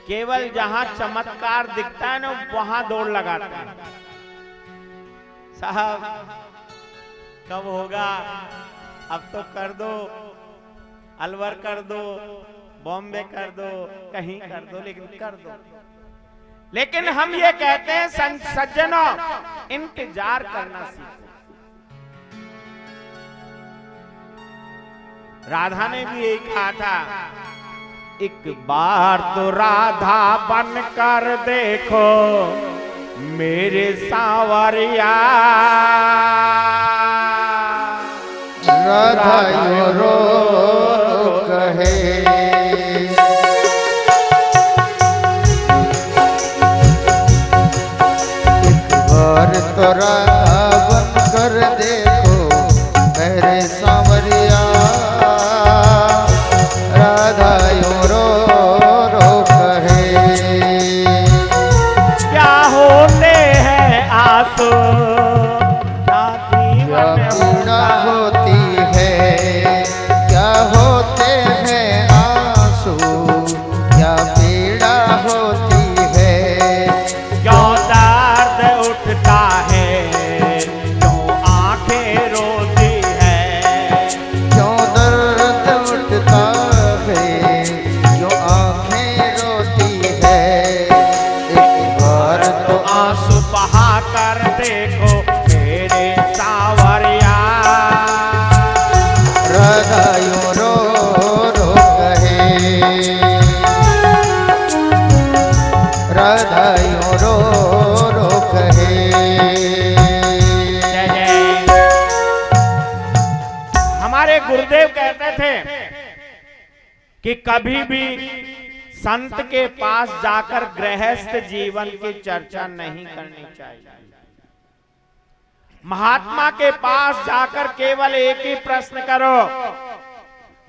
केवल जहां चमत्कार दिखता है ना वहां दौड़ लगाता है। साहब कब होगा, अब तो कर दो, अलवर कर दो, बॉम्बे कर दो, कहीं कर दो, लेकिन कर दो। लेकिन हम ये कहते हैं सज्जनों, इंतजार करना सीखो। राधा ने भी यही कहा था, एक बार तो राधा बन कर देखो मेरे सांवरिया। राधा यो रो कहे, एक बार तो राधा बन कर देखो मेरे सांवरिया। राधा यो रो कहे, क्या होते हैं आंसू, क्या पीड़ा होती है, क्या होते हैं आंसू, क्या पीड़ा होती है। क्यों दर्द उठता है, क्यों आंखें रोती है, क्यों दर्द उठता है, क्यों आंखें रोती है। एक बार तो आंसू बहा कर देखो मेरे सांवरिया। राधा यूं रो कहे, राधा यूं रो कहे। जय जय। हमारे गुरुदेव कहते थे कि कभी भी संत के पास जाकर गृहस्थ जीवन की चर्चा नहीं करनी चाहिए। महात्मा के पास जाकर केवल एक ही प्रश्न करो,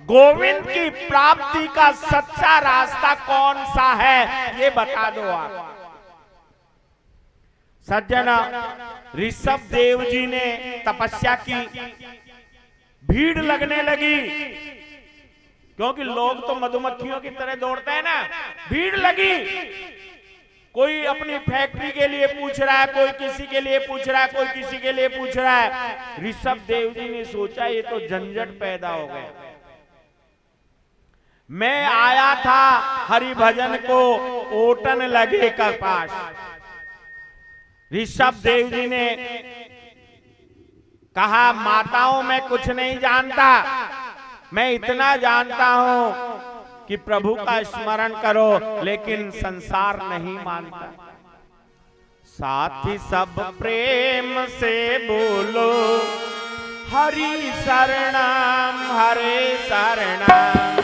गोविंद की प्राप्ति का सच्चा रास्ता कौन सा है, ये बता दो आप। सज्जना, ऋषभ देव जी ने तपस्या की, भीड़ लगने लगी, क्योंकि लोग तो मधुमक्खियों की तरह दौड़ते हैं ना। भीड़ लगी, कोई अपनी फैक्ट्री के लिए पूछ रहा है, कोई किसी के लिए पूछ रहा है, कोई किसी के लिए पूछ रहा है। ऋषभ देव जी ने सोचा ये तो झंझट पैदा हो गया। मैं आया था हरि भजन को ओटन लगे कपास। ऋषभ देव जी ने कहा, माताओं मैं कुछ नहीं जानता, मैं इतना जानता हूं कि प्रभु का स्मरण करो, लेकिन संसार नहीं मानता। साथ ही सब प्रेम से बोलो हरि शरणम हरे शरणम।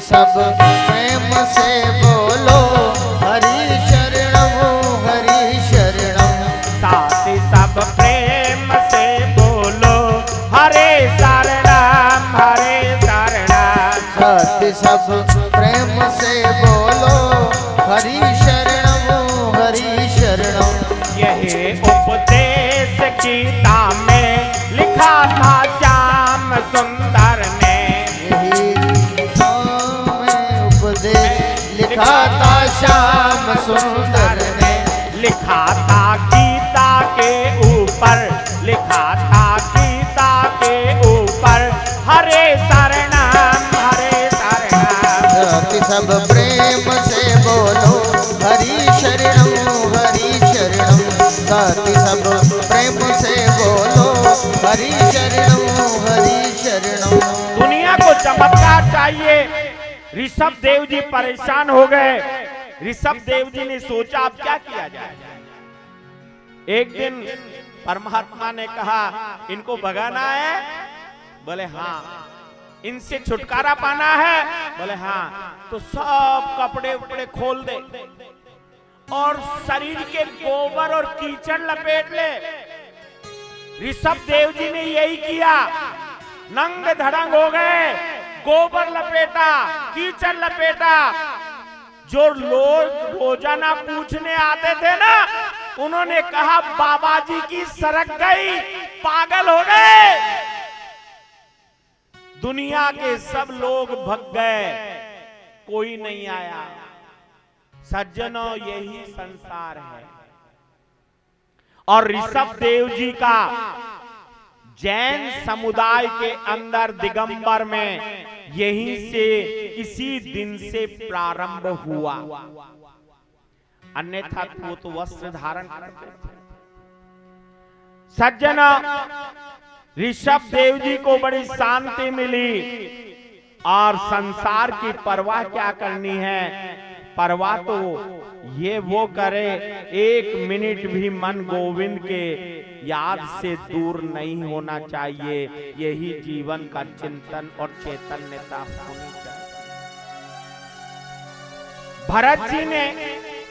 सब प्रेम से बोलो हरि शरणम हरि शरणम। साथ ही सब प्रेम से बोलो हरे शरणम हरे शरणम। साथ सब प्रेम से बोलो हरि शरणम हरि शरणम। यही उपदेश गीता में लिखा था श्याम सुंदर ने। यही गीता में उपदेश लिखा था श्याम सुंदर ने। लिखा था गीता के ऊपर, लिखा था गीता के ऊपर हरे शरणम हरे शरणम। सब प्रेम से बोलो हरि शरणम हरि शरणम। साथी सब प्रेम से बोलो हरि शरणम हरि शरणम। दुनिया को चमत्कार चाहिए। ऋषभ देव जी परेशान हो गए। ऋषभ देव जी ने सोचा अब क्या किया जाए। एक दिन परमात्मा ने कहा, इनको भगाना है? बोले हाँ। इनसे छुटकारा पाना है? बोले हाँ। तो सब कपड़े उपड़े खोल दे और शरीर के गोबर और कीचड़ लपेट ले। ऋषभ देव जी ने यही किया, नंग धड़ंग हो गए, गोबर लपेटा, कीचड़ लपेटा। जो लोग रोजाना पूछने आते थे ना, उन्होंने कहा बाबा जी की सरक गई, पागल हो गए। दुनिया के सब लोग भग गए, कोई नहीं आया। सज्जनों, यही संसार है। और ऋषभ देव जी का जैन समुदाय के अंदर दिगंबर में यहीं से, इसी दिन से प्रारंभ हुआ। अन्यथा वो तो वस्त्र धारण करते थे। सज्जना, ऋषभ देव जी को बड़ी शांति मिली और संसार की परवाह क्या करनी है, परवाह तो ये वो करे, एक मिनट भी मन गोविंद के याद से दूर नहीं होना चाहिए। यही जीवन का चिंतन और चैतन्यता होनी चाहिए। भरत जी ने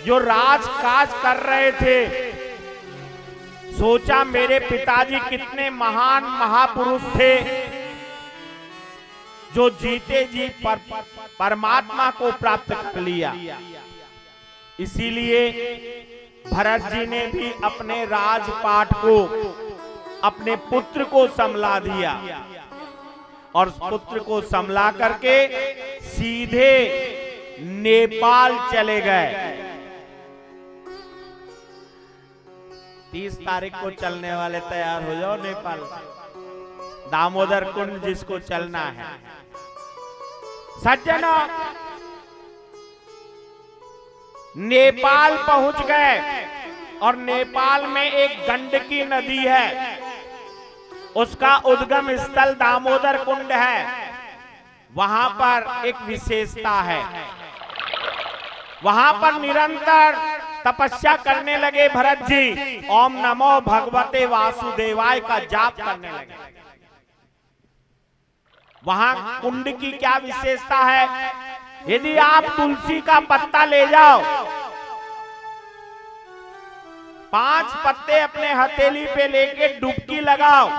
जो राजकाज कर रहे थे, सोचा मेरे पिताजी कितने महान महापुरुष थे जो जीते जी परमात्मा को प्राप्त कर लिया। इसीलिए भरत जी ने भी अपने राजपाट को अपने पुत्र को संभला दिया और पुत्र को संभला करके सीधे नेपाल चले गए। 30 तारीख को चलने वाले तैयार हो जाओ नेपाल, दामोदर कुंड जिसको चलना है। सज्जनों, नेपाल पहुंच गए और नेपाल में एक गंडकी नदी है, उसका उद्गम स्थल दामोदर कुंड है। वहां पर एक विशेषता है, वहां पर निरंतर तपस्या करने लगे भरत जी, ओम नमो भगवते वासुदेवाय का जाप करने लगे। वहां कुंड की क्या विशेषता है, यदि आप तुलसी का पत्ता ले जाओ, 5 पत्ते अपने हथेली पे लेके डुबकी लगाओ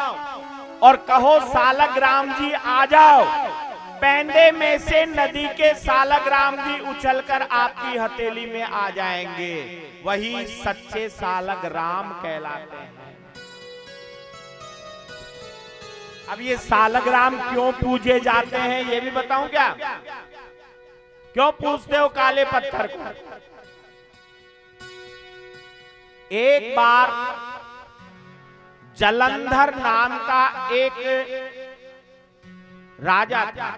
और कहो सालग्राम जी आ जाओ, पैंदे में से नदी के सालग्राम जी उछलकर आपकी हथेली में आ जाएंगे। वही सच्चे सालग्राम कहलाते हैं। अब ये सालग्राम क्यों पूजे जाते हैं ये भी बताऊं क्या? क्यों पूछते हो काले पत्थर को? एक बार जलंधर नाम का एक राजा था,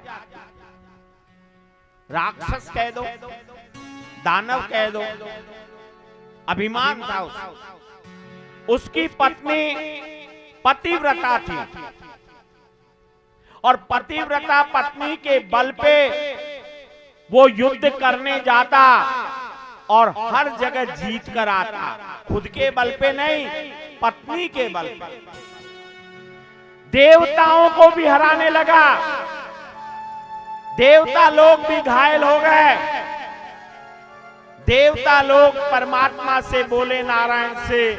राक्षस कह दो, दानव कह दो, अभिमान था उसकी पत्नी पतिव्रता थी और पतिव्रता पत्नी के बल पे वो युद्ध करने जाता और हर जगह जीत कर आता। खुद के बल पे नहीं, पत्नी के बल पे। देवताओं को भी हराने लगा, देवता लोग भी घायल हो गए। देवता लोग परमात्मा से बोले, नारायण से,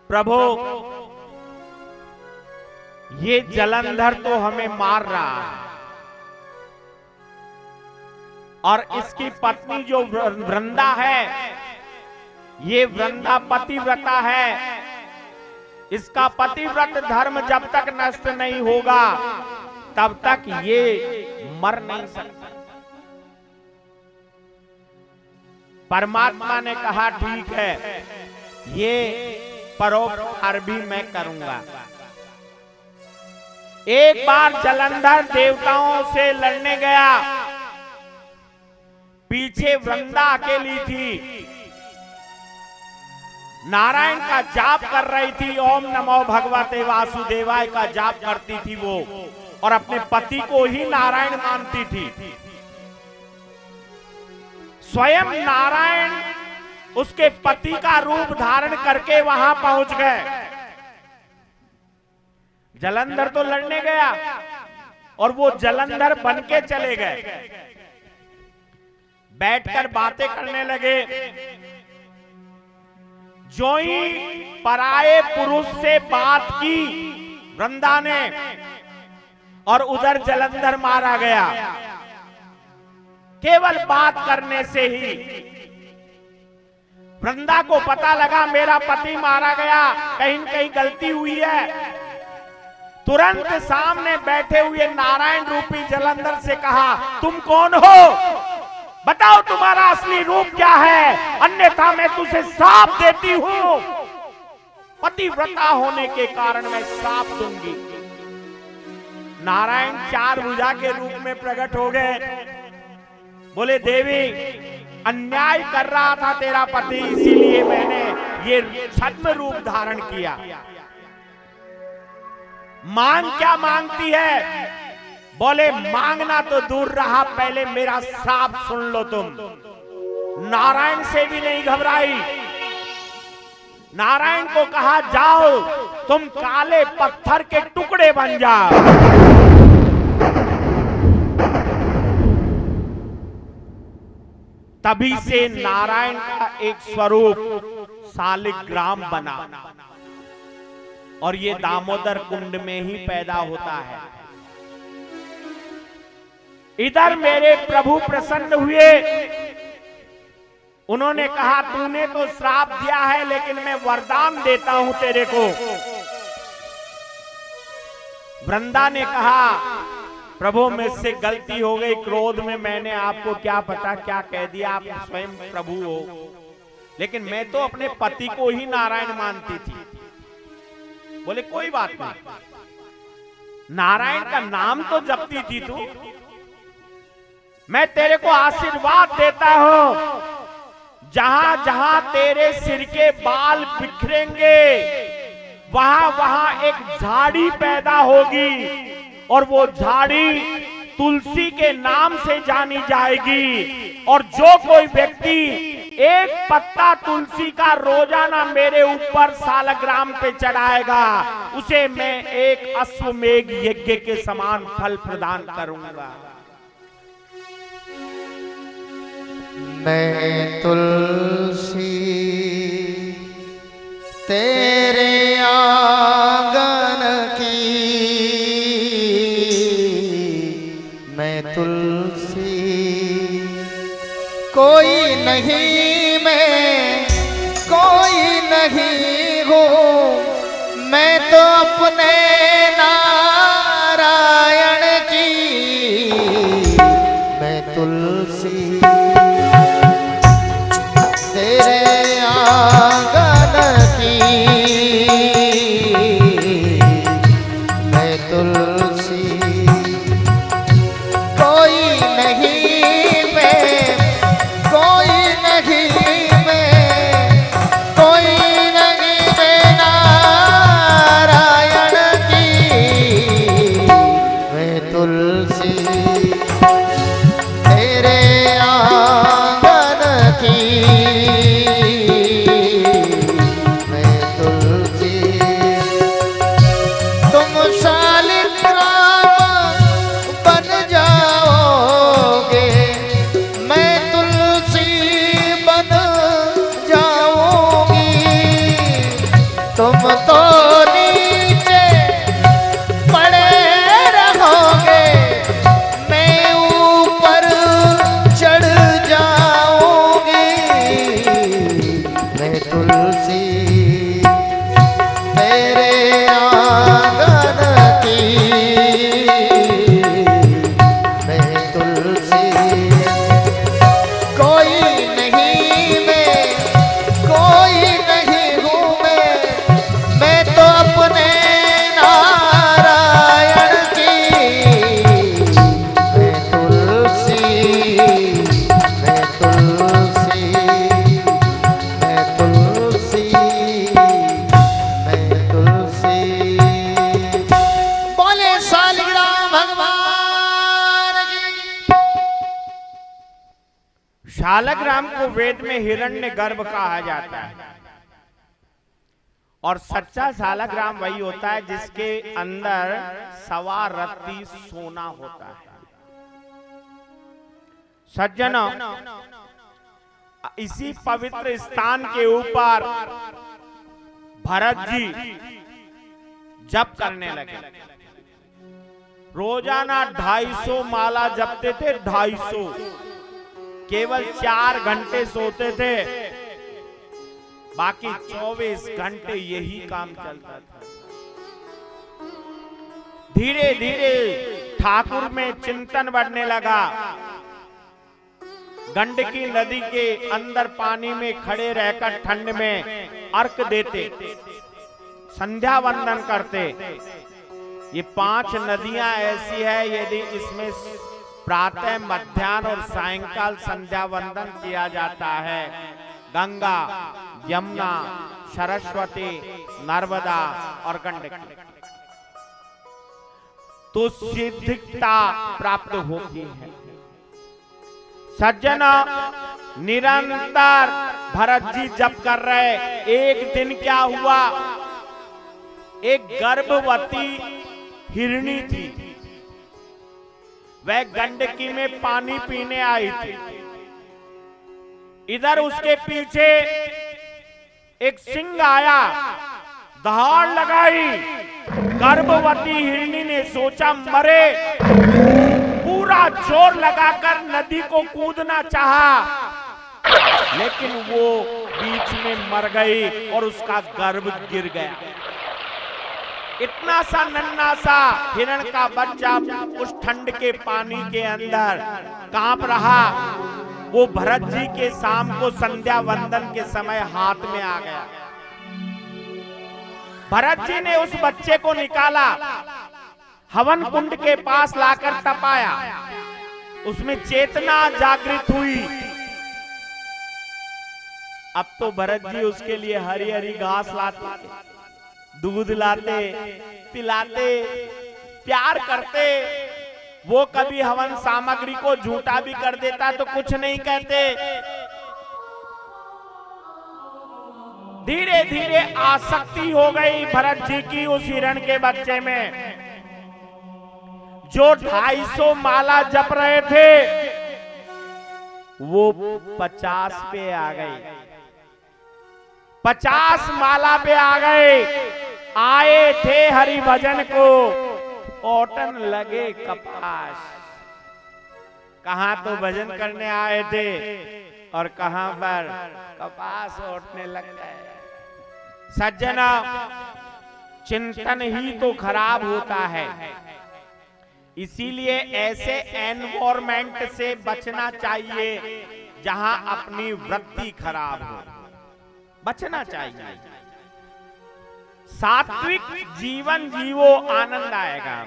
प्रभु ये जलंधर तो हमें मार रहा है और इसकी पत्नी जो वृंदा है, ये वृंदा पतिव्रता है, इसका पतिव्रत धर्म जब तक नष्ट नहीं होगा तब तक ये मर नहीं सकता। परमात्मा ने कहा ठीक है, ये परोपकार भी मैं करूंगा। एक बार जलंधर देवताओं से लड़ने गया, पीछे वृंदा अकेली थी, नारायण का जाप कर रही थी, ओम नमो भगवते वासुदेवाय का जाप करती थी वो, और अपने पति को ही नारायण मानती थी। स्वयं नारायण उसके पति का रूप धारण करके वहां पहुंच गए। जलंधर तो लड़ने गया और वो जलंधर बन के चले गए। बैठकर बातें करने लगे। जो ही पराये पुरुष से बात की वृंदा ने और उधर जलंधर मारा गया। केवल बात करने से ही वृंदा को पता लगा मेरा पति मारा गया, कहीं न कहीं गलती हुई है। तुरंत सामने बैठे हुए नारायण रूपी जलंधर से कहा, तुम कौन हो? बताओ तुम्हारा असली रूप क्या है, अन्यथा मैं तुझे श्राप देती हूं। पतिव्रता होने के कारण मैं श्राप दूंगी। नारायण चार भुजा के रूप में प्रकट हो गए। बोले देवी, अन्याय कर रहा था तेरा पति, इसीलिए मैंने ये छद्म रूप धारण किया। मांग क्या मांगती है? बोले मांगना तो दूर रहा, पहले मेरा श्राप सुन लो तुम। नारायण से भी नहीं घबराई। नारायण को कहा जाओ तुम काले पत्थर के टुकड़े बन जाओ। तभी से नारायण का एक स्वरूप शालिग्राम बना और ये दामोदर कुंड में ही पैदा होता है। इधर मेरे प्रभु प्रसन्न हुए। उन्होंने कहा तूने तो श्राप दिया है, लेकिन मैं वरदान देता हूं तेरे को। वृंदा ने कहा प्रभु मुझसे गलती हो गई, क्रोध में मैंने आपको क्या पता क्या कह दिया, आप स्वयं प्रभु हो। लेकिन मैं तो अपने पति को ही नारायण मानती थी। बोले कोई बात नहीं, नारायण का नाम तो जपती थी तू। मैं तेरे को आशीर्वाद देता हूं, जहां जहां तेरे सिर के बाल बिखरेंगे वहां वहां एक झाड़ी पैदा होगी, और वो झाड़ी तुलसी के नाम से जानी जाएगी। और जो कोई व्यक्ति एक पत्ता तुलसी का रोजाना मेरे ऊपर शालग्राम पे चढ़ाएगा, उसे मैं एक अश्वमेघ यज्ञ के समान फल प्रदान करूंगा। मैं तुलसी तेरे आंगन की, मैं तुलसी कोई नहीं, मैं कोई नहीं हूँ, मैं तो अपने नारायण की, मैं तुलसी तेरे आंगन की, मैं तुलसी कोई नहीं, मैं कोई नहीं, मैं कोई नहीं, मैं नारायण की, मैं तुलसी तेरे आंगन की, मैं तुलसी। तुम शालिग्राम बन जाओगे, मैं तुलसी बन जाऊंगी। तुम तो नीचे पड़े रहोगे, मैं ऊपर चढ़ जाऊंगी, मैं तुलसी तेरे आंगन की, मैं तुलसी कोई नहीं, मैं कोई नहीं हूँ, मैं तो अपने नारायण की, मैं तुलसी, मैं तुलसी, मैं तुलसी, मैं तुलसी। बोले शालिग्राम भगवान की। शालग्राम को वेद में हिरण्य गर्भ कहा जाता है, और सच्चा शालग्राम वही होता है जिसके अंदर सवा रत्ती सोना होता है। सज्जनों, इसी पवित्र स्थान के ऊपर भरत जी जप करने लगे। रोजाना 250 माला जपते थे, 250। केवल 4 घंटे सोते थे, बाकी 24 घंटे यही काम चलता था। धीरे धीरे ठाकुर में चिंतन बढ़ने लगा। गंडकी नदी के अंदर पानी में खड़े रहकर ठंड में अर्घ देते, संध्या वंदन करते। ये 5 नदियां ऐसी है, यदि इसमें प्रातः, मध्याह्न और सायंकाल संध्या वंदन किया जाता है, गंगा, यमुना, सरस्वती, नर्मदा और गंडकी, तो सिद्धता प्राप्त होती है। सज्जन, निरंतर भरत जी जप कर रहे। एक दिन क्या हुआ, एक गर्भवती हिरणी थी, वह गंडकी में पानी पीने आई थी। इधर उसके पीछे एक सिंह आया, दहाड़ लगाई। गर्भवती हिरणी ने सोचा मरे, पूरा जोर लगाकर नदी को कूदना चाहा, लेकिन वो बीच में मर गई और उसका गर्भ गिर गया। इतना सा नन्हा सा हिरण का बच्चा उस ठंड के पानी के अंदर कांप रहा। वो भरत जी के शाम को संध्या वंदन के समय हाथ में आ गया। भरत जी ने उस बच्चे को निकाला, हवन कुंड के पास लाकर तपाया, उसमें चेतना जागृत हुई। अब तो भरत जी उसके लिए हरी हरी घास लाते, दूध लाते, पिलाते, प्यार करते। वो कभी हवन सामग्री को झूठा भी कर देता तो कुछ नहीं कहते। धीरे धीरे आसक्ति हो गई भरत जी की उस हिरण के बच्चे में। जो 250 माला जप रहे थे वो 50 पे आ गए, 50 माला पे आ गए। आए थे हरि भजन को, ओटन लगे कपास। कहां तो भजन करने आए थे और कहां पर कपास ओटने लग गए। सज्जना, चिंतन ही तो खराब होता है। इसीलिए ऐसे एनवायरमेंट से बचना चाहिए जहां अपनी वृत्ति खराब हो, बचना चाहिए। सात्विक जीवन जीवो, आनंद आएगा।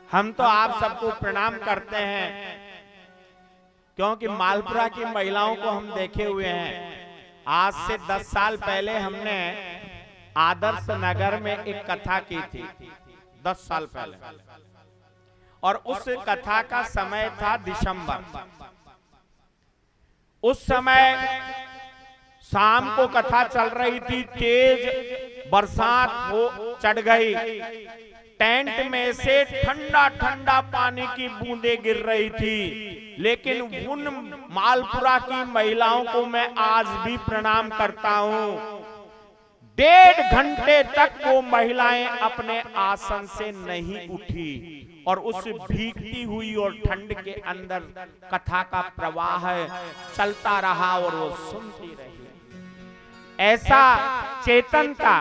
हम तो आप सबको प्रणाम करते हैं, क्योंकि मालपुरा की महिलाओं को हम देखे हुए हैं। आज से 10 साल पहले हमने आदर्श नगर में एक कथा की थी, 10 साल पहले, और उस कथा का समय था दिसंबर। उस समय शाम को कथा चल रही थी, तेज बरसात हो चढ़ गई। टेंट में से ठंडा ठंडा पानी की बूंदें गिर रही थी। लेकिन उन मालपुरा की महिलाओं को मैं आज भी प्रणाम करता हूं। 1.5 घंटे तक वो महिलाएं अपने आसन से नहीं उठी और उस भीगती हुई और ठंड के अंदर कथा का प्रवाह चलता रहा और वो सुनती रही। ऐसा चेतनता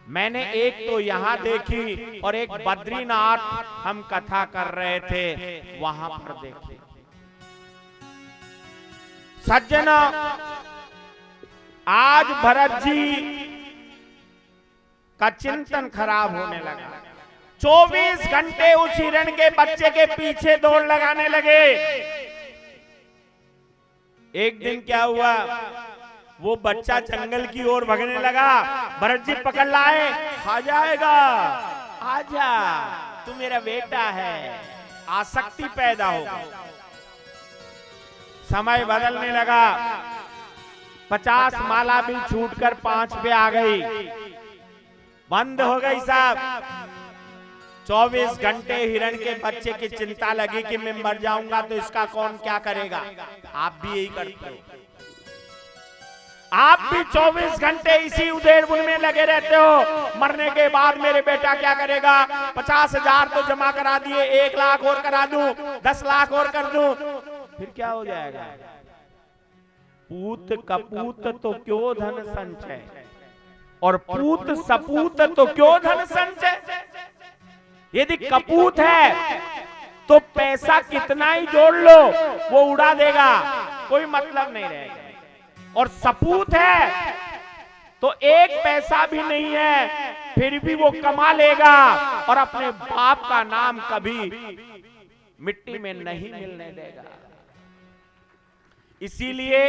मैंने एक तो यहां देखी और एक बद्रीनाथ हम कथा कर रहे थे वहां पर देखी। सज्जना, आज भरत जी का चिंतन खराब होने लगा। 24 घंटे उस हिरण के बच्चे के पीछे दौड़ लगाने लगे। एक दिन क्या हुआ, वो बच्चा जंगल की ओर भागने लगा। भरत जी पकड़ लाए, खा जाएगा, आजा, तू मेरा बेटा है। आसक्ति पैदा हो। समय बदलने लगा। 50 माला भी छूटकर 5 पे आ गई, बंद हो गई साहब। 24 घंटे हिरण के बच्चे की चिंता लगी कि मैं मर जाऊंगा तो इसका कौन क्या करेगा। आप भी यही करते हो, आप भी 24 घंटे इसी उधेड़-बुन में लगे रहते हो। मरने के बाद मेरे बेटा क्या करेगा, 50,000 तो जमा करा दिए, 1 लाख और करा दूं, 10 लाख और कर दूं, फिर क्या हो जाएगा। पूत कपूत तो क्यों धन संचय, और पूत सपूत तो क्यों धन संचय। यदि कपूत है तो पैसा कितना ही जोड़ लो वो उड़ा देगा, कोई मतलब नहीं रहेगा। और सपूत है तो एक पैसा भी नहीं है फिर भी वो कमा लेगा और अपने बाप का नाम कभी मिट्टी में नहीं मिलने देगा। इसीलिए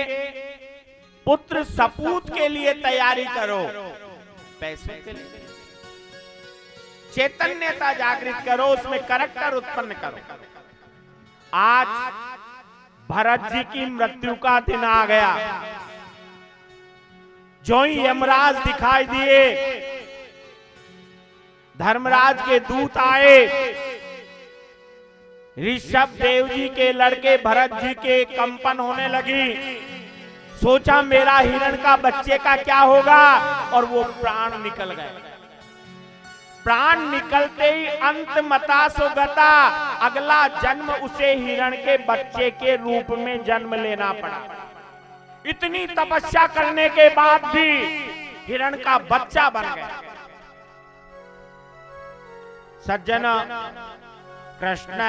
पुत्र सपूत के लिए तैयारी करो, पैसों के लिए चैतन्यता जागृत करो, उसमें करैक्टर उत्पन्न करो। आज भरत जी की मृत्यु का दिन आ गया। जो ही यमराज दिखाई दिए, धर्मराज के दूत आए, ऋषभ देव जी के लड़के भरत जी के कंपन होने लगी। सोचा मेरा हिरण का बच्चे का क्या होगा, और वो प्राण निकल गए। प्राण निकलते ही अंत मता सुगता, अगला जन्म उसे हिरण के बच्चे के रूप में जन्म लेना पड़ा। इतनी तपस्या करने के बाद भी हिरण का बच्चा बन गया। सज्जन, कृष्ण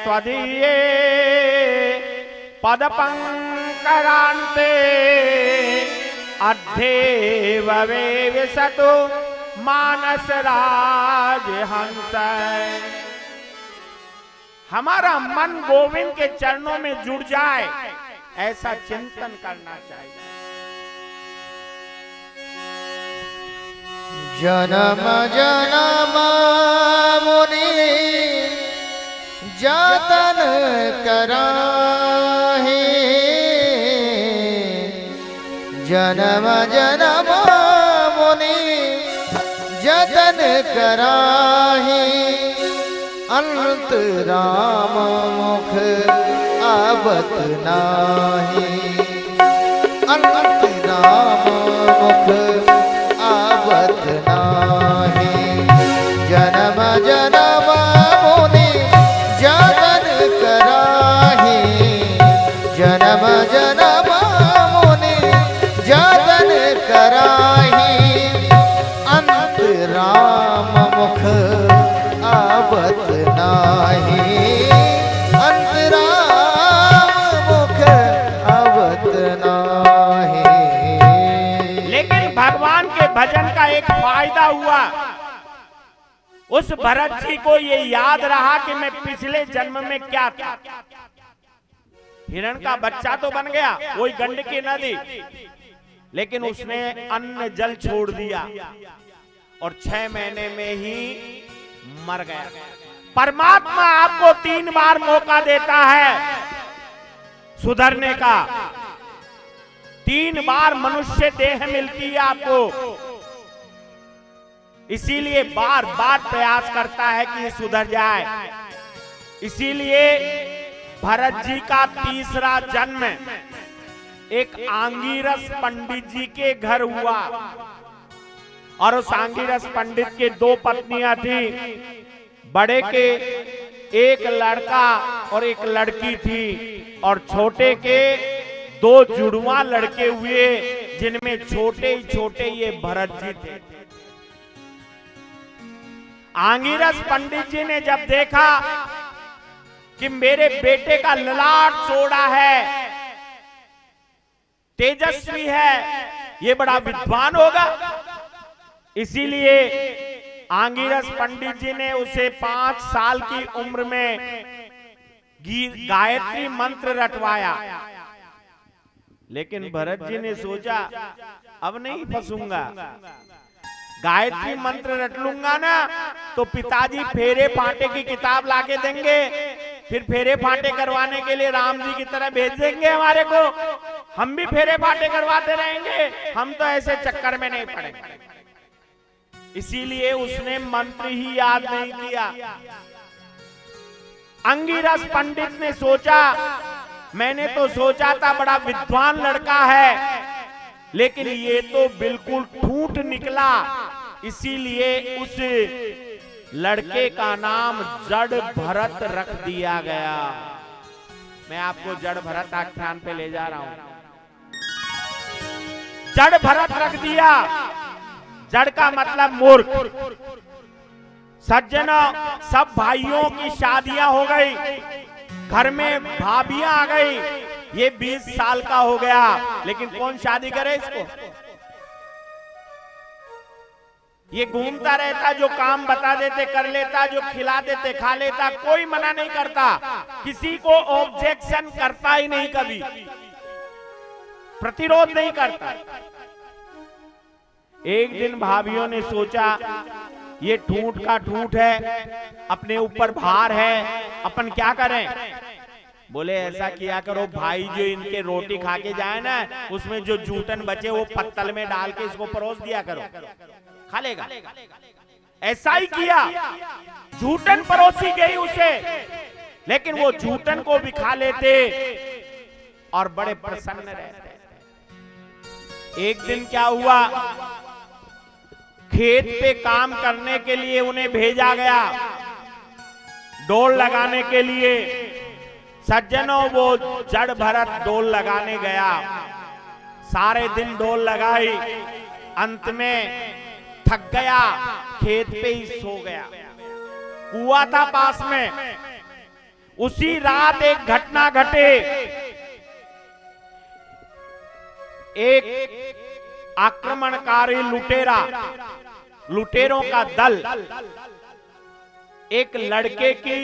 त्वदीये पद पंकरान्ते अध्येववे विशतु मानस राज हंस। हमारा मन गोविंद के चरणों में जुड़ जाए, ऐसा चिंतन करना चाहिए। जन्म जन्म मुनि जतन कराहे, जन्म जन्म मुनि जतन कराहे, अंत राम मुख आवत नाही, अंत राम मुख आवत नाही। जन्म जन्म मुनि जतन कराहे, जन्म जन्म मुनि जतन कराहे, अंत राम मुख आवत नाही, अंत राम मुख आवत नाही। लेकिन भगवान के भजन का एक फायदा हुआ। उस भरत जी को ये याद रहा कि मैं पिछले जन्म में क्या था। हिरण का बच्चा तो बन गया, वही गंडकी नदी, लेकिन उसने अन्न जल छोड़ दिया और 6 महीने में ही मर गया। परमात्मा आपको 3 बार मौका देता है सुधरने का। 3 बार मनुष्य देह मिलती है आपको, इसीलिए बार बार प्रयास करता है कि सुधर जाए। इसीलिए भरत जी का तीसरा जन्म एक आंगीरस पंडित जी के घर हुआ, और उस आंगीरस पंडित के 2 पत्नियां थी। बड़े के एक लड़का और एक लड़की थी, और छोटे के 2 जुड़वा लड़के हुए, जिनमें छोटे ही छोटे ये भरत जी थे। आंगीरस पंडित जी ने जब देखा कि मेरे बेटे का ललाट चौड़ा है, तेजस्वी है, ये बड़ा विद्वान होगा, इसीलिए आंगीरस पंडित जी ने उसे 5 साल की उम्र में गायत्री मंत्र रटवाया। लेकिन भरत जी ने सोचा अब नहीं फंसूंगा, गायत्री मंत्र रट लूंगा ना तो पिताजी फेरे फाटे की किताब लाके देंगे, फिर फेरे फाटे करवाने के लिए राम जी की तरह भेज देंगे हमारे को, हम भी फेरे फाटे करवाते रहेंगे, हम तो ऐसे चक्कर में नहीं पड़ेंगे। इसीलिए उसने मंत्र ही याद नहीं किया। अंगिरस पंडित ने सोचा, मैंने तो सोचा था बड़ा विद्वान लड़का है, लेकिन ये तो बिल्कुल ठूठ निकला। इसीलिए उस लड़के का नाम जड़ भरत रख दिया गया। मैं आपको जड़ भरत आख्यान पे ले जा रहा हूं। जड़ भरत रख दिया। जड़ का मतलब मूर्ख। सज्जनों, सब भाइयों की शादियां हो गई, घर में भाभियां आ गई। ये 20 साल का हो गया, लेकिन कौन शादी करे इसको? ये घूमता रहता, जो काम बता देते कर लेता, जो खिला देते खा लेता, कोई मना नहीं करता, किसी को ऑब्जेक्शन करता ही नहीं, कभी प्रतिरोध नहीं करता। एक दिन भाभियों ने सोचा ये ठूठ का ठूठ है, अपने ऊपर भार है, अपन क्या करें? बोले ऐसा किया करो, भाई जो इनके रोटी खा के जाए ना, उसमें जो जूठन बचे वो पत्तल में डाल के इसको परोस दिया करो, खा लेगा। ऐसा ही किया, जूठन परोसी गई उसे, लेकिन वो जूठन को भी खा लेते और बड़े प्रसन्न रहते। एक दिन क्या हुआ, खेत पे काम करने के लिए उन्हें भेजा गया, डोल लगाने के लिए। सज्जनों, वो जड़ भरत डोल लगाने गया, सारे दिन डोल लगाई, अंत में थक गया, खेत पे ही सो गया। कुआं था पास में। उसी रात एक घटना घटे, एक आक्रमणकारी लुटेरों का दल एक लड़के की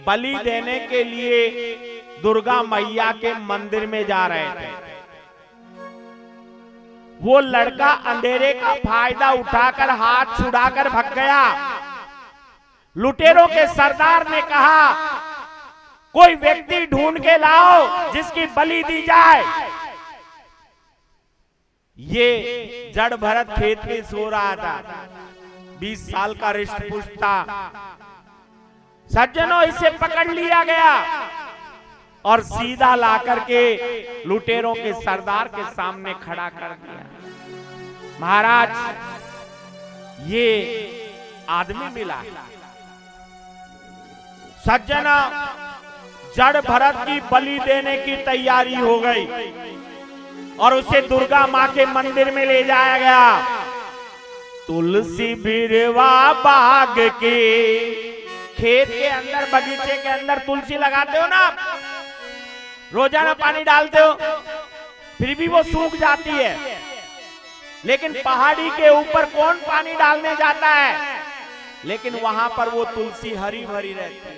बलि देने के लिए दुर्गा मैया के मंदिर में जा रहे थे। वो लड़का अंधेरे का फायदा उठाकर हाथ छुड़ाकर भाग गया। लुटेरों के सरदार ने कहा, कोई व्यक्ति ढूंढ के लाओ जिसकी बलि दी जाए। ये जड़ भरत खेत में सो रहा था, 20 साल का रिष्ट पुष्ट था। सज्जनों, इसे पकड़ लिया गया और सीधा ला करके लुटेरों के सरदार के सामने खड़ा कर दिया। महाराज, ये आदमी मिला। सज्जनों, जड़ भरत की बलि देने की तैयारी हो गई और उसे दुर्गा माँ के मंदिर में ले जाया गया। तुलसी बिरवा बाग के खेत के अंदर, बगीचे के अंदर तुलसी लगाते हो ना, रोजाना पानी डालते हो, फिर भी वो सूख जाती है। लेकिन पहाड़ी के ऊपर कौन पानी डालने जाता है? लेकिन वहां पर वो तुलसी हरी भरी रहती है।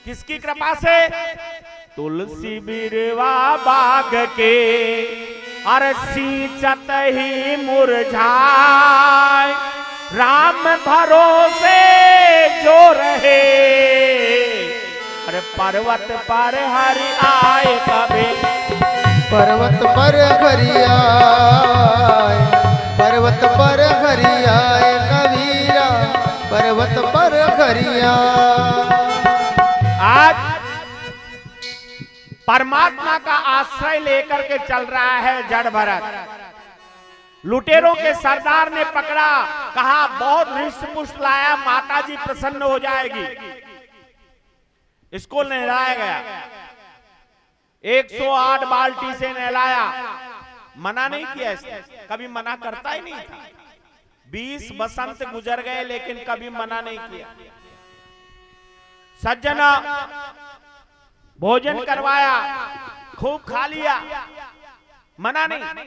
किसकी कृपा से? तुलसी बिरवा बाग के अरसी चत ही मुरझाए, राम भरोसे जो रहे, अरे पर्वत पर हरि आए कभी। पर्वत पर हरि आए, पर्वत पर हरि आए कबीरा, पर्वत पर हरि आए। आज परमात्मा का आश्रय लेकर के चल रहा है जड़ भरत। लुटेरों के सरदार ने पकड़ा, कहा बहुत हृष्ट पुष्ट लाया, माताजी प्रसन्न हो जाएगी। इसको नहलाया गया, 108 बाल्टी से नहलाया। मना नहीं किया इसने, कभी मना करता ही नहीं था। 20 बसंत गुजर गए, लेकिन कभी मना नहीं किया। सज्जना, भोजन करवाया, खूब खा लिया, मना नहीं।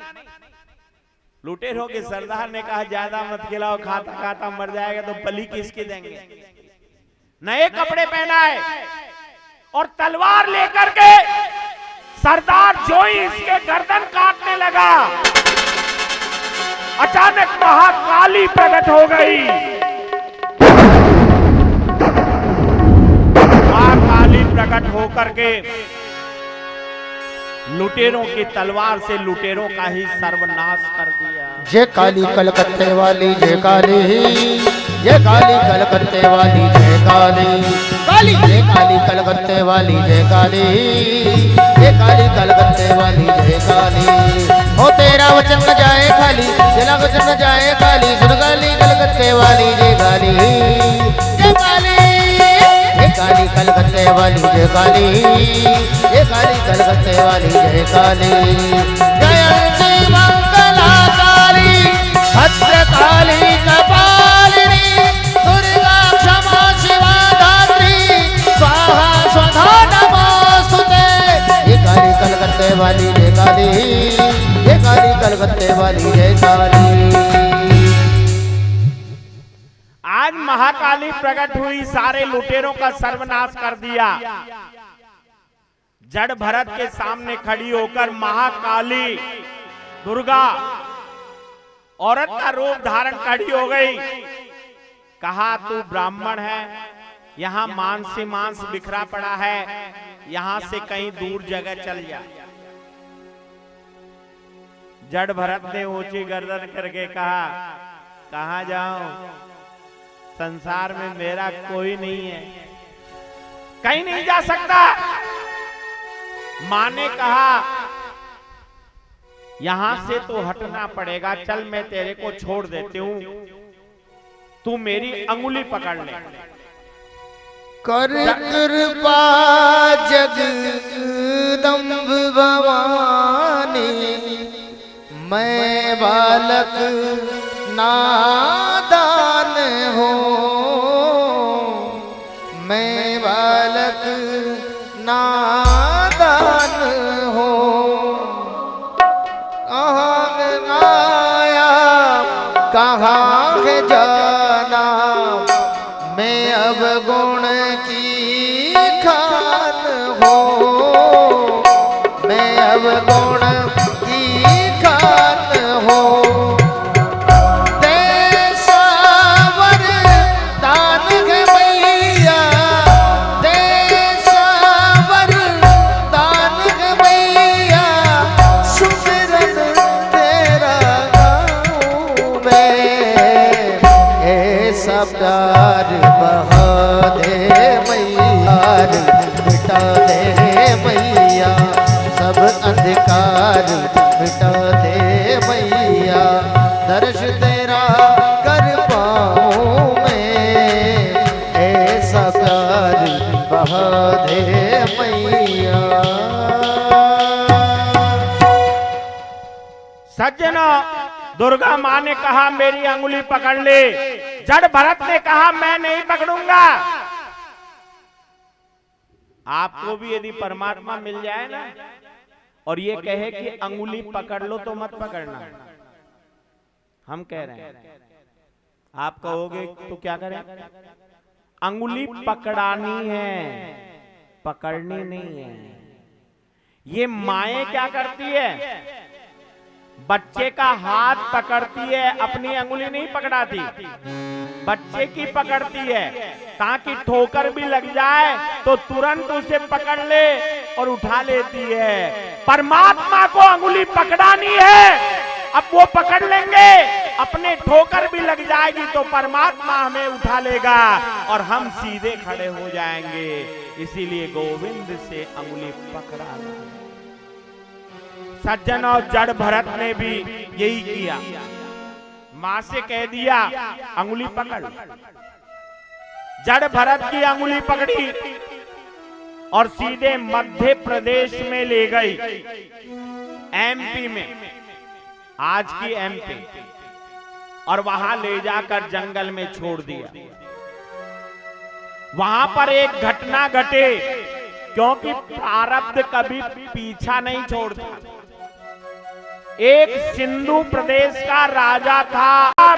लुटेरों के सरदार ने कहा ज्यादा मत खिलाओ, खाता खाता मर जाएगा तो बलि किसके देंगे। नए कपड़े पहनाए और तलवार लेकर के सरदार जो ही इसके गर्दन काटने लगा, अचानक महाकाली प्रकट हो गई। महाकाली प्रकट होकर के लुटेरों की तलवार से लुटेरों का ही सर्वनाश कर दिया। जय काली कलकत्ते वाली जय काली, जय काली कलकत्ते वाली जय काली, काली जय काली कलकत्ते वाली जय काली, जय काली कलकत्ते वाली जय काली। हो तेरा वचन न जाए खाली, तेरा वचन न जाए खाली, सुन काली कलकत्ते वाली जय काली, जय काली, जय काली कलकत्ते वाली जय काली, जय काली कलकत्ते वाली जय काली। जयंती मंगला काली, भद्रकाली कपालिनी, दुर्गा क्षमा कलकत्ते वाली जय काली, जय काली कलकत्ते वाली जय काली। आज महाकाली प्रकट हुई, सारे लुटेरों का सर्वनाश कर दिया। जड़ भरत के सामने खड़ी होकर महाकाली दुर्गा औरत का रूप धारण खड़ी हो गई। कहा तू ब्राह्मण है, यहाँ मांस से मांस बिखरा पड़ा है, यहाँ से कहीं दूर जगह चल जा। जड़ भरत ने ऊंची गर्दन करके कहा कहां जाऊं, संसार में मेरा कोई नहीं है, कहीं नहीं जा सकता। मां ने कहा यहां से तो हटना पड़ेगा, चल मैं तेरे को छोड़ देती हूं, तू मेरी अंगुली पकड़ ले। कर कृपा जगदम्ब भवानी, मैं बालक नादान हूँ, मैं बालक नादान हूँ। कहाँ आया कहाँ है जाना, मैं अब गुण की खान हूँ, मैं अब गुण की खान हूँ। देसावर दान है मैया, देसावर दान है मैया, सुमिरन तेरा गाऊं मैं। ऐसा प्यार बहा दे मैया, मिटा दे मैया, सब अंधकार मिटा दे मैया, दर्श तेरा कर पाऊं मैं। ऐसा प्यार बहा दे मैया। सज्जनों, दुर्गा मां ने कहा मेरी अंगुली पकड़ ले। जड़ भरत ने कहा मैं नहीं पकड़ूंगा। आपको भी यदि परमात्मा मिल जाए ना और ये कहे कि अंगुली पकड़ लो तो मत पकड़ना, हम कह रहे हैं आप कहोगे तो क्या करें? अंगुली पकड़ानी है, पकड़नी नहीं है। ये माएं क्या करती है? बच्चे का हाथ पकड़ती है, अपनी अंगुली नहीं पकड़ाती, बच्चे की पकड़ती है ताकि ठोकर भी लग जाए तो तुरंत उसे पकड़ ले और उठा लेती है। परमात्मा को अंगुली पकड़ानी है, अब वो पकड़ लेंगे, अपने ठोकर भी लग जाएगी तो परमात्मा हमें उठा लेगा और हम सीधे खड़े हो जाएंगे। इसीलिए गोविंद से अंगुली पकड़ाना। सज्जन और जड़ भरत ने भी यही किया, मां से कह दिया अंगुली पकड़। जड़ भरत की अंगुली पकड़ी और सीधे मध्य प्रदेश में ले गई, एमपी में, आज की एमपी, और वहां ले जाकर जंगल में छोड़ दिया। वहां पर एक घटना घटे, क्योंकि प्रारब्ध कभी पीछा नहीं छोड़ता। एक सिंधु प्रदेश का राजा था,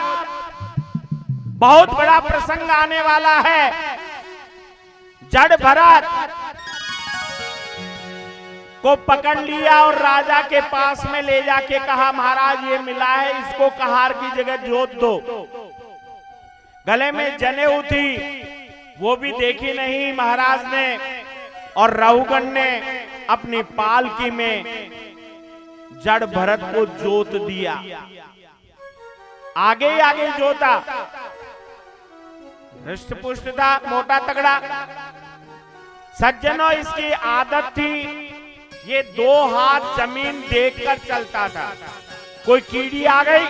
बहुत बड़ा प्रसंग आने वाला है। जड़ भरत को पकड़ लिया और राजा के पास में ले जाके कहा महाराज ये मिला है, इसको कहार की जगह जोत दो। गले में जनेऊ थी, वो भी देखी नहीं महाराज ने, और रहुगण ने अपनी पालकी में जड़ भरत को जोत दिया। आगे ही आगे जोता, हृष्ट पुष्ट था, मोटा तगड़ा। सज्जनों, इसकी आदत थी ये 2 हाथ जमीन देखकर चलता था। कोई कीड़ी आ गई,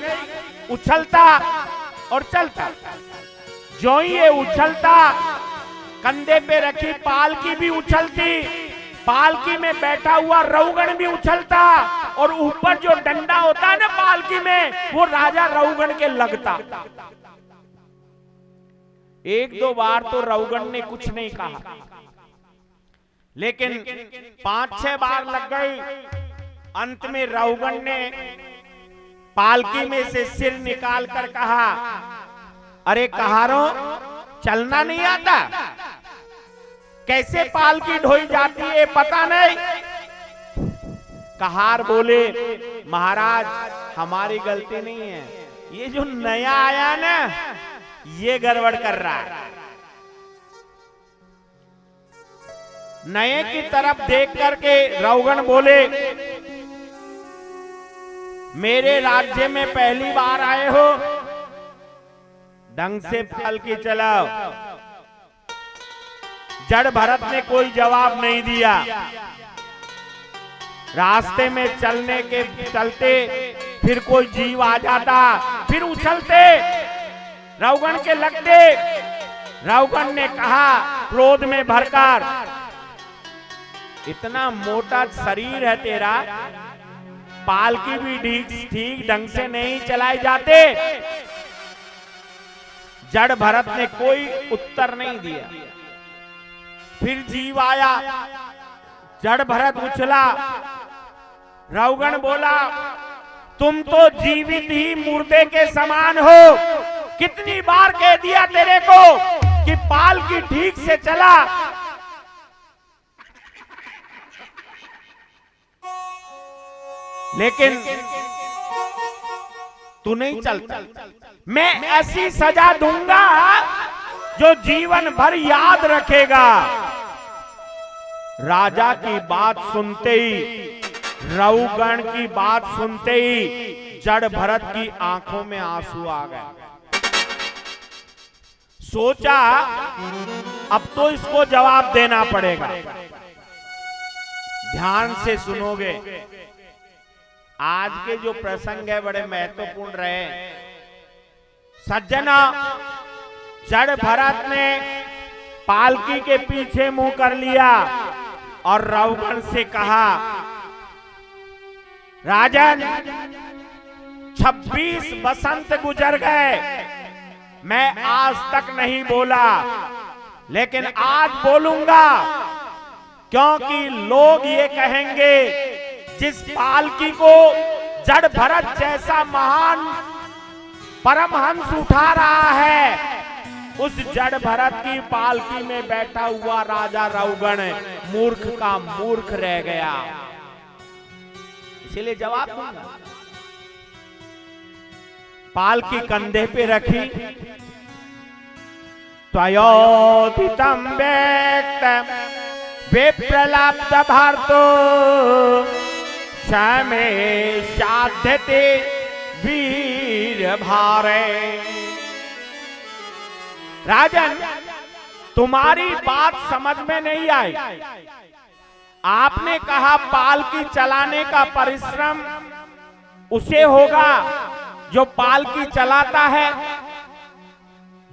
उछलता और चलता। जो ही ये उछलता, कंधे पे रखी पालकी भी उछलती, पालकी में बैठा हुआ रहुगण भी उछलता, और ऊपर जो डंडा होता है ना पालकी में, वो राजा रहुगण के लगता। 1-2 बार तो रहुगण ने कुछ नहीं कहा, लेकिन 5-6 बार लग गई अंत में रहुगण ने पालकी में से सिर निकाल कर कहा, अरे कहारों, चलना नहीं आता? कैसे पालकी ढोई जाती है पता नहीं? कहार बोले, महाराज हमारी गलती नहीं है, ये जो नया आया ना ये गड़बड़ कर रहा है। नए की तरफ देख करके रहुगण बोले, मेरे राज्य में पहली बार आए हो, ढंग से पालकी चलाओ। जड़ भरत ने कोई जवाब नहीं दिया। रास्ते में चलते फिर कोई जीव आ जाता, फिर उछलते रहुगण के लगते। रहुगण ने कहा क्रोध में भरकर, इतना मोटा शरीर है तेरा, पालकी भी ठीक ढंग से नहीं चलाए जाते। जड़ भरत ने कोई उत्तर नहीं दिया। फिर जीव आया, जड़ भरत उछला। रहुगण बोला, तुम तो जीवित ही मुर्दे के समान हो। कितनी बार कह दिया तेरे को कि पालकी ठीक से चला। लेकिन तू नहीं चलता। मैं ऐसी सजा दूंगा जो जीवन भर याद रखेगा। राजा की बात सुनते ही, रहुगण की बात सुनते ही जड़ भरत की आंखों में आंसू आ गए। सोचा अब तो इसको जवाब देना पड़ेगा। ध्यान से सुनोगे, आज के जो प्रसंग है बड़े महत्वपूर्ण रहे। सज्जना, जड़ भरत ने पालकी के पीछे मुंह कर लिया और रहुगण से कहा, राजन 26 बसंत गुजर गए, मैं आज तक नहीं बोला, लेकिन आज बोलूंगा, क्योंकि लोग ये कहेंगे जिस पालकी को जड़ भरत जैसा महान परमहंस उठा रहा है, उस जड़ भरत की पालकी में बैठा हुआ राजा रहुगण मूर्ख का मूर्ख रह गया। इसलिए जवाब दूंगा। पालकी कंधे पे रखी, त्वयोदितं व्यक्त विप्रलब्ध भर्तो क्षमे साध्यते वीर भारे। राजन, तुम्हारी बात समझ में नहीं आई। आपने कहा पालकी चलाने का परिश्रम उसे होगा जो पालकी चलाता है।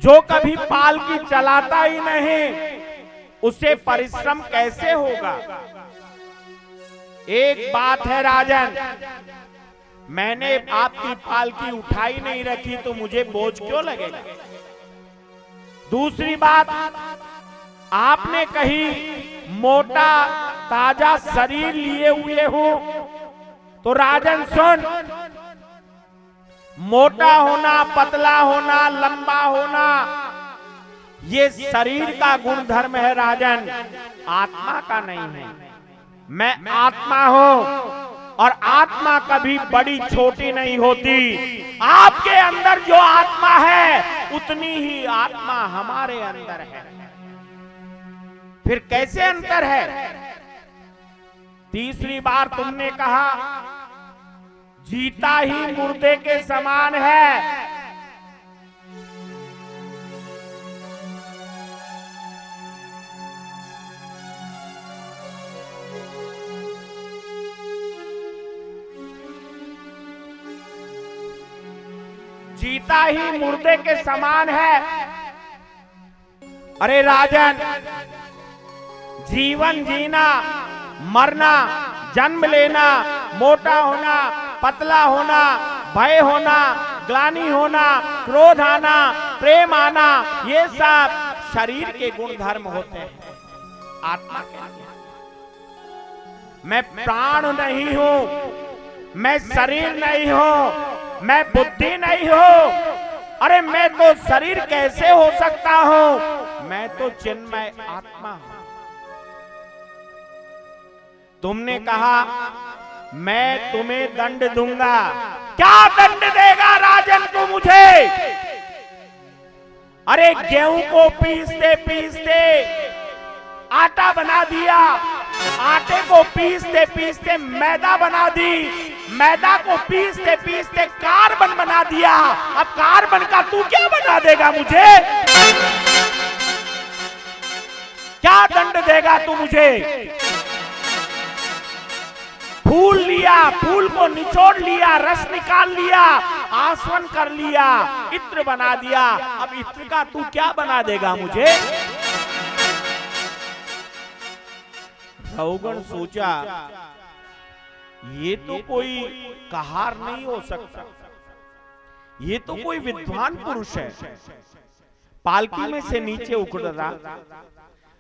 जो कभी पालकी चलाता ही नहीं, उसे परिश्रम कैसे होगा? एक बात है राजन, मैंने आपकी पालकी उठाई नहीं रखी तो मुझे बोझ क्यों लगेगा? दूसरी बात, आपने कही मोटा ताजा शरीर लिए हुए हो, तो राजन सुन, मोटा होना, पतला होना, लंबा होना, ये शरीर का गुणधर्म है राजन, आत्मा का नहीं है। मैं आत्मा हूं और आत्मा कभी बड़ी छोटी नहीं होती। आपके अंदर जो आत्मा है उतनी ही आत्मा हमारे अंदर है। फिर कैसे अंतर है? तीसरी बार तुमने कहा जीता ही मुर्दे के समान है। जीता ही मुर्दे के समान है। अरे राजन, जीवन जीना, मरना, जन्म लेना, मोटा होना, पतला होना, भय होना, ग्लानि होना, क्रोध आना, प्रेम आना, ये सब शरीर के गुण धर्म होते हैं। आत्मा के मैं प्राण नहीं हूं, मैं शरीर नहीं हूं, मैं बुद्धि नहीं हूं। अरे मैं तो शरीर कैसे हो सकता हूं, मैं तो चिन्मय आत्मा हूं। तुमने कहा मैं तुम्हें दंड दूंगा। क्या दंड देगा राजन तू मुझे? अरे गेहूं को पीसते पीसते आटा बना दिया, आटे को पीसते पीसते मैदा बना दी, मैदा को पीसते पीसते कार्बन बना दिया। अब कार्बन का तू क्या बना देगा मुझे? क्या दंड देगा तू मुझे? फूल लिया, फूल को निचोड़ लिया, रस निकाल लिया, आसवन कर लिया, इत्र बना दिया। अब इत्र का तू क्या बना देगा मुझे? रहुगण सोचा ये तो कोई कहार नहीं हो सकता, ये तो कोई विद्वान पुरुष है। पालकी में से नीचे उतरा,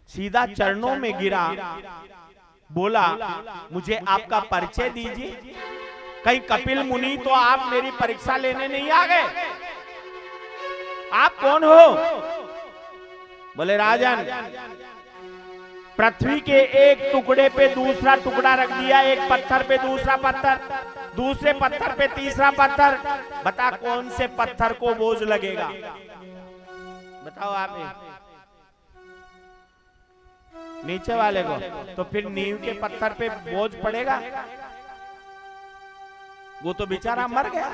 सीधा चरणों में गिरा, बोला मुझे आपका परिचय दीजिए। कहीं कपिल मुनि तो आप मेरी परीक्षा लेने नहीं आ गए? आप कौन हो? बोले राजन, पृथ्वी के एक टुकड़े पे दूसरा टुकड़ा रख दिया, एक पत्थर पे दूसरा पत्थर, दूसरे पत्थर पे तीसरा पत्थर। बता कौन से पत्थर को बोझ लगेगा? बताओ आप। नीचे वाले को। तो फिर नींव के पत्थर पे बोझ पड़ेगा? वो तो बेचारा मर गया।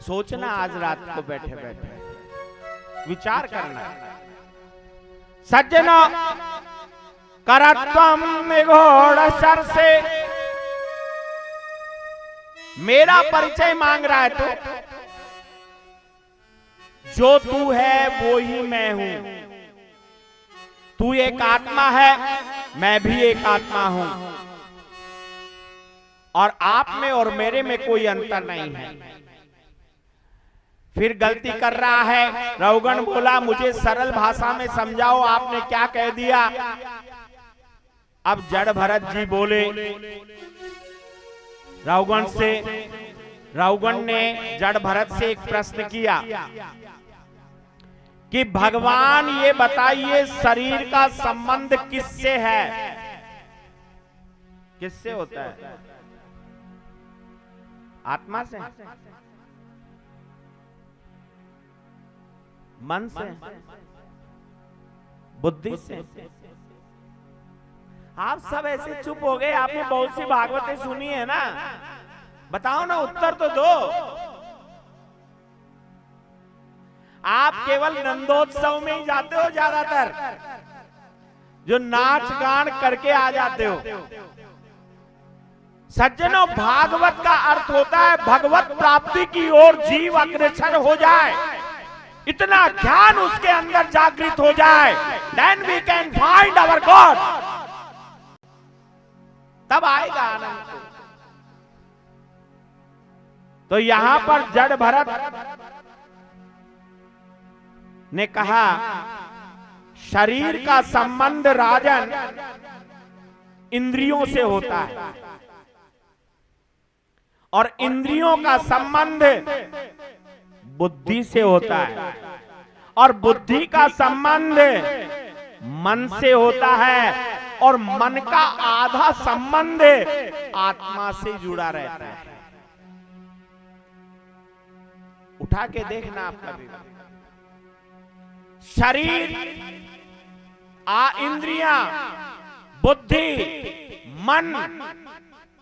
सोचना आज रात को बैठे बैठे विचार करना। सज्जनों, करत्वम निगूढ़ सर से मेरा परिचय मांग रहा है तो जो तू है वो ही मैं हूं। तू एक आत्मा है, मैं भी एक आत्मा हूं, और आप में और मेरे में कोई अंतर नहीं है। फिर गलती कर रहा है। रहुगण बोला मुझे सरल भाषा में समझाओ, आपने क्या कह दिया? अब जड़ भरत जी बोले रहुगण से। रहुगण ने जड़ भरत से एक प्रश्न किया कि भगवान ये बताइए शरीर का संबंध किससे है? किससे होता है? आत्मा से, मन से, बुद्धि से? आप सब ऐसे चुप हो गए। आपने बहुत सी भागवतें सुनी है ना, बताओ ना, उत्तर तो दो। आप केवल नंदोत्सव में ही जाते हो ज्यादातर, जो नाच गान करके आ जाते हो। सज्जनों, भागवत का अर्थ होता है भगवत प्राप्ति की ओर जीव अग्रसर हो जाए, इतना ध्यान उसके अंदर जागृत हो जाए, then we can find our God। तब आएगा आनंद। तो यहां पर जड़ भरत ने कहा शरीर का संबंध राजन इंद्रियों से होता है, और इंद्रियों का संबंध बुद्धि से होता है, और बुद्धि का संबंध मन से होता है, और मन का आधा संबंध आत्मा से जुड़ा रहता है। उठा के देखना आप कभी। शरीर, इंद्रियां, बुद्धि, मन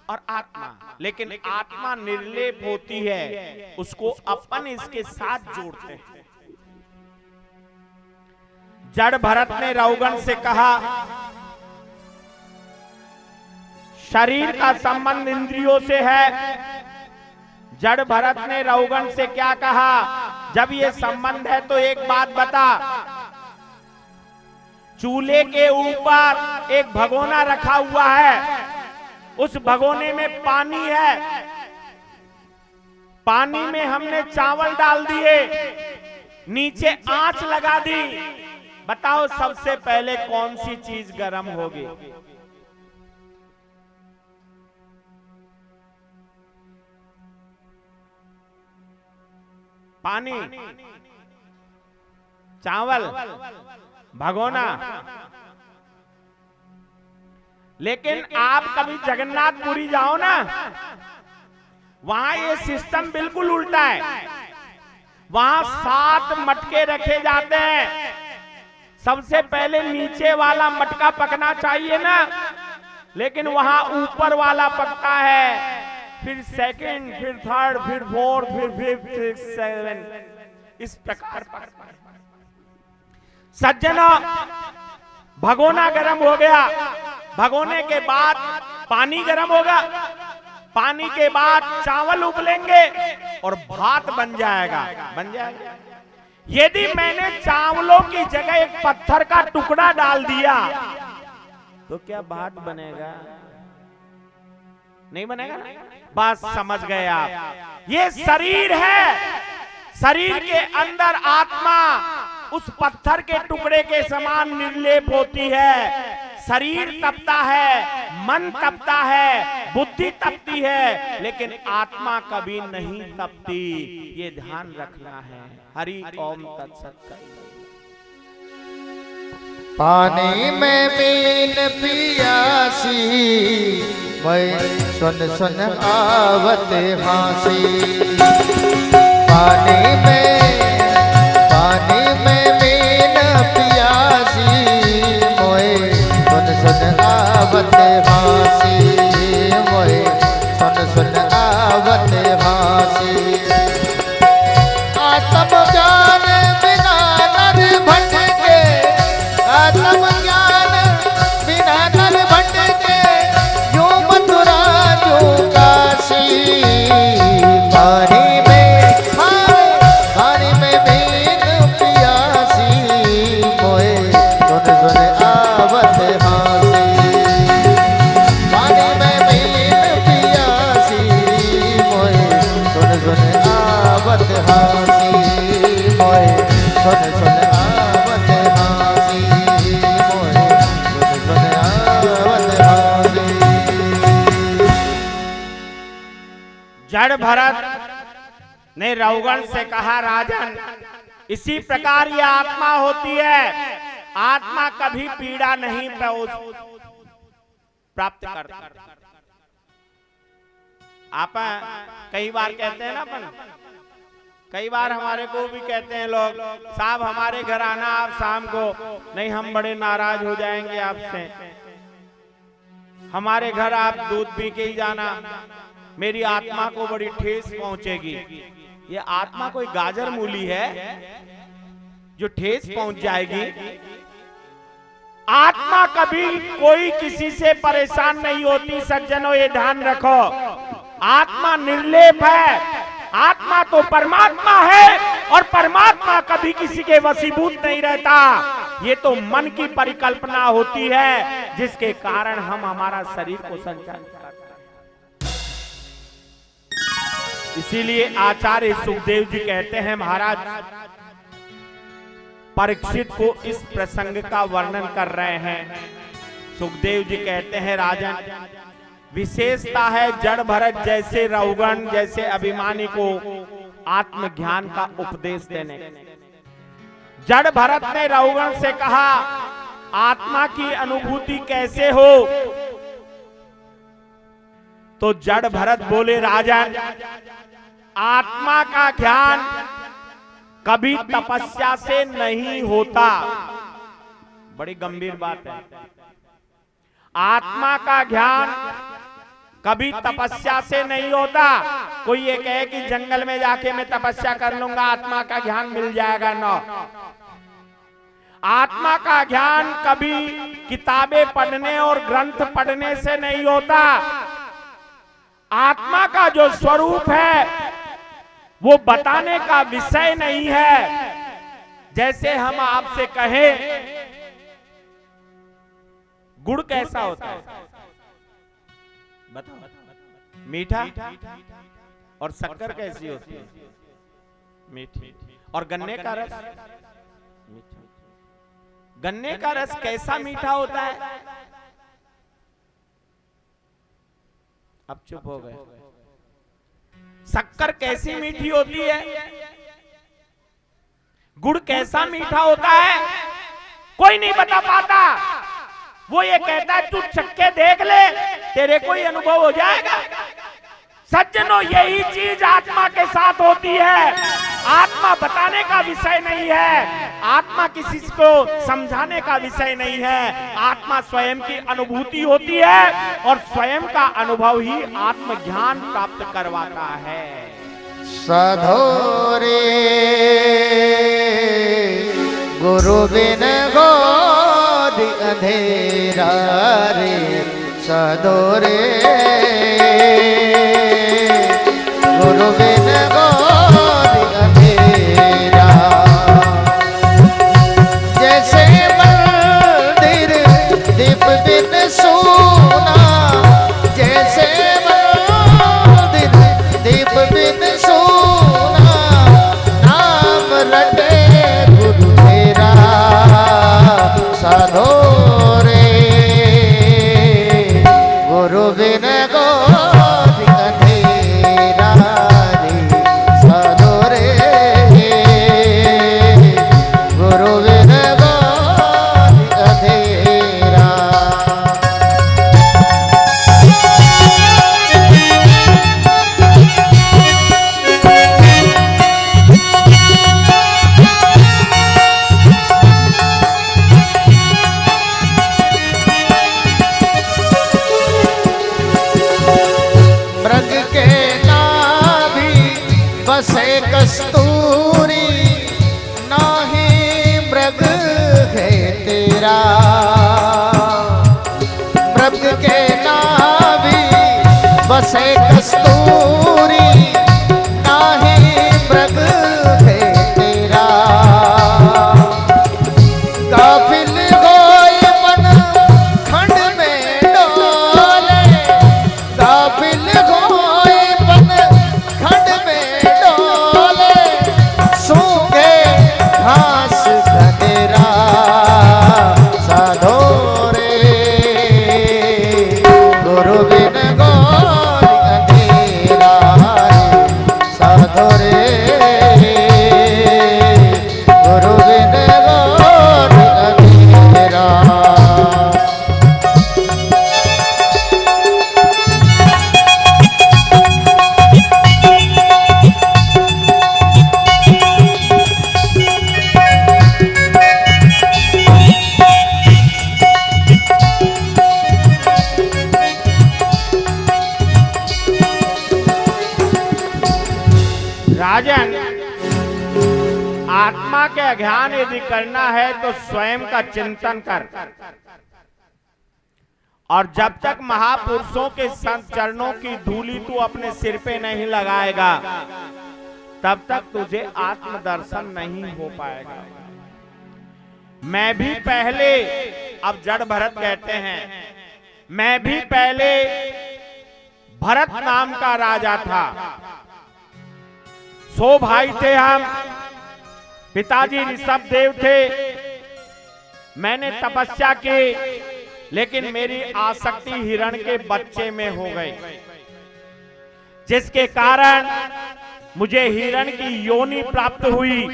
और आत्मा, लेकिन आत्मा निर्लेप होती है, उसको अपन इसके साथ जोड़ते हैं। जड़ भरत ने रहुगण से कहा शरीर का संबंध इंद्रियों से है। जड़ भरत ने रहुगण से क्या कहा? जब ये संबंध है तो एक बात बता, चूल्हे के ऊपर एक भगोना रखा हुआ है, उस भगोने में पानी है, पानी में हमने चावल डाल दिए, नीचे आंच लगा दी, बताओ सबसे पहले कौन सी चीज गर्म होगी? पानी, चावल, भगोना। लेकिन आप कभी जगन्नाथपुरी जाओ ना, वहां ये सिस्टम बिल्कुल उल्टा है। वहां 7 मटके रखे जाते हैं। सबसे पहले नीचे वाला मटका पकना चाहिए ना, लेकिन वहां ऊपर वाला पकता है, फिर सेकंड, फिर थर्ड, फिर फोर्थ, फिर फिफ्थ, सिक्स, सेवन, इस प्रकार। सज्जनों, भगोना गर्म हो गया, भगोने के बाद पानी गर्म होगा, पानी के बाद चावल उबलेंगे और भात बन जाएगा। यदि मैंने चावलों की जगह एक पत्थर का टुकड़ा डाल दिया तो क्या भात बनेगा? नहीं बनेगा ना। बस समझ गए आप, ये शरीर है, शरीर के अंदर आत्मा उस पत्थर के टुकड़े के समान निर्लेप होती है। शरीर तपता है, मन तपता है, बुद्धि तपती है, लेकिन आत्मा कभी नहीं तपती। ये ध्यान रखना है। हरि ओम तत्सत। पानी में मीन पियासी, मैं सुन सुन आवत हासी। पानी में मीन पियासी, मैं सुन सुन आवत हासी। मैं सुन सुन आवत हासी। आत्म ज्ञान बिना नर भटके, आत्म ज्ञान बिना नर भटके, जो मथुरा जो काशी। पानी में मीन पियासी, मोए सुन सुन आवत हासी। पानी में मीन पियासी, मोए सुन सुन आवत हासी। मोए सुन सुन आवत हासी। मोए सुन सुन आवत हासी। जड़ भरत ने रौगण से कहा, राजन, इसी प्रकार ये आत्मा होती है। आत्मा कभी पीड़ा नहीं प्राप्त करता। आप कई बार कहते हैं ना, अपन कई बार हमारे को भी कहते हैं लोग, साहब हमारे घर आना आप शाम को, नहीं हम बड़े नाराज हो जाएंगे आपसे। हमारे घर आप दूध पी के ही जाना, मेरी आत्मा को बड़ी ठेस पहुंचेगी। ये आत्मा कोई गाजर मूली है जो ठेस पहुंच जाएगी? आत्मा कभी कोई किसी से परेशान नहीं होती। सज्जनों, ये ध्यान रखो, आत्मा निर्लेप है। आत्मा तो परमात्मा है और परमात्मा कभी किसी के वशीभूत नहीं रहता। ये तो मन की परिकल्पना होती है, जिसके कारण हम हमारा शरीर को संचालित करते हैं। इसीलिए आचार्य सुखदेव जी कहते हैं, महाराज परीक्षित को इस प्रसंग का वर्णन कर रहे हैं। सुखदेव जी कहते हैं, राजन, विशेषता है जड़ भरत जैसे रौगण जैसे अभिमानी को आत्मज्ञान का उपदेश देने। जड़ भरत ने रौगण से कहा, आत्मा की अनुभूति कैसे हो? तो जड़ भरत बोले, राजन, आत्मा का ज्ञान कभी तपस्या से नहीं होता। बड़ी गंभीर बात है। आत्मा का ज्ञान कभी तपस्या से नहीं होता। कोई ये कहे कि जंगल में जाके मैं तपस्या कर लूंगा, आत्मा का ज्ञान मिल जाएगा, ना। आत्मा का ज्ञान कभी किताबें पढ़ने और ग्रंथ पढ़ने से नहीं होता। आत्मा का जो स्वरूप है वो बताने का विषय नहीं है। जैसे हम आपसे कहें गुड़ कैसा होता है, बताओ। मीठा। और शक्कर कैसी होती है? मीठी। और गन्ने का रस मीठा। गन्ने का रस कैसा मीठा होता है? अब चुप हो गए। शक्कर कैसी मीठी होती है? गुड़ कैसा मीठा होता है कोई नहीं बता पाता। वो ये कहता है तू चक्के देख ले, तेरे को ही अनुभव हो जाएगा। सज्जनों, यही चीज आत्मा के साथ होती है। आत्मा बताने का विषय नहीं है, आत्मा किसी को समझाने का विषय नहीं है। आत्मा स्वयं की अनुभूति होती है और स्वयं का अनुभव ही आत्मज्ञान प्राप्त करवाता है। साधो रे गुरु बिन गोद अंधेरा रे, साधो रे गुरु बिन गोद अंधेरा। जैसे मंदिर दीप बिन सोना, जैसे मंदिर दीप बिन सोना, नाम रटे गुरु तेरा, साधो रे गुरु बिन गोद अंधेरा रे, साधो रे गुरु बिन गोद अंधेरा। मृग के नाभि बसे कस्तूरी, नाही मृग है तेरा। मृग के नाभि बसे कस्तूरी, नाही मृग है तेरा। काफिल होए मन खंड में डोले, काफिल होए मन खंड में डोले, सूखे घास गनेरा, साधो रे गुरु बिन गोद अंधेरा रे, साधो रे गुरु बिन गोद अंधेरा। राजन, आत्मा के अज्ञान यदि करना है तो स्वयं का चिंतन कर, और जब तक महापुरुषों के संत चरणों की धूली तू अपने सिर पे नहीं लगाएगा तब तक तुझे आत्मदर्शन नहीं हो पाएगा। मैं भी पहले, अब जड़ भरत कहते हैं, मैं भी पहले भरत नाम का राजा था। 100 भाई थे हम, पिताजी ऋषभ देव थे। मैंने तपस्या की, लेकिन मेरी आसक्ति हिरण के बच्चे में हो गई, जिसके कारण मुझे हिरण की योनि प्राप्त हुई।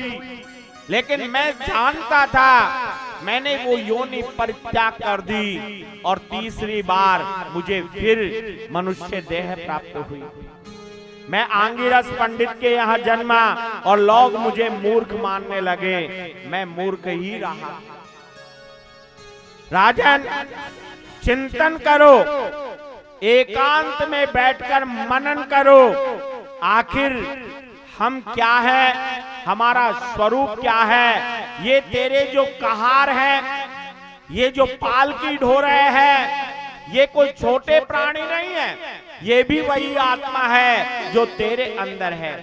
लेकिन मैं जानता था, मैंने वो योनि परित्याग कर दी और तीसरी बार मुझे फिर मनुष्य देह प्राप्त हुई। मैं आंगिरस पंडित के यहाँ जन्मा और लोग मुझे मूर्ख मानने लगे। मैं मूर्ख ही रहा। राजन, चिंतन करो, एकांत में बैठकर मनन करो, आखिर हम क्या है, हमारा स्वरूप क्या है। ये तेरे जो कहार हैं, ये जो पालकी ढो रहे हैं, ये कोई छोटे प्राणी नहीं है, ये भी वही आत्मा है जो तेरे अंदर है।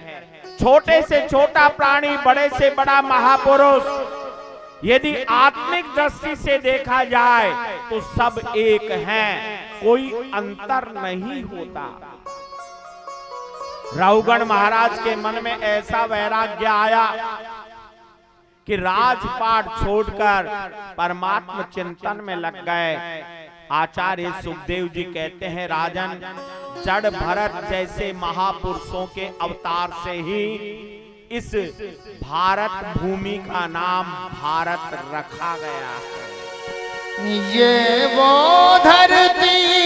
छोटे से छोटा प्राणी, बड़े से बड़ा महापुरुष, यदि आत्मिक दृष्टि से देखा जाए तो सब एक हैं, कोई अंतर नहीं होता। राहुगण महाराज के मन में ऐसा वैराग्य आया कि राजपाट छोड़कर परमात्मा चिंतन में लग गए। आचार्य सुखदेव जी कहते हैं, राजन, जड़ भरत जैसे महापुरुषों के अवतार से ही इस भारत भूमि का नाम भारत रखा गया है। ये वो धरती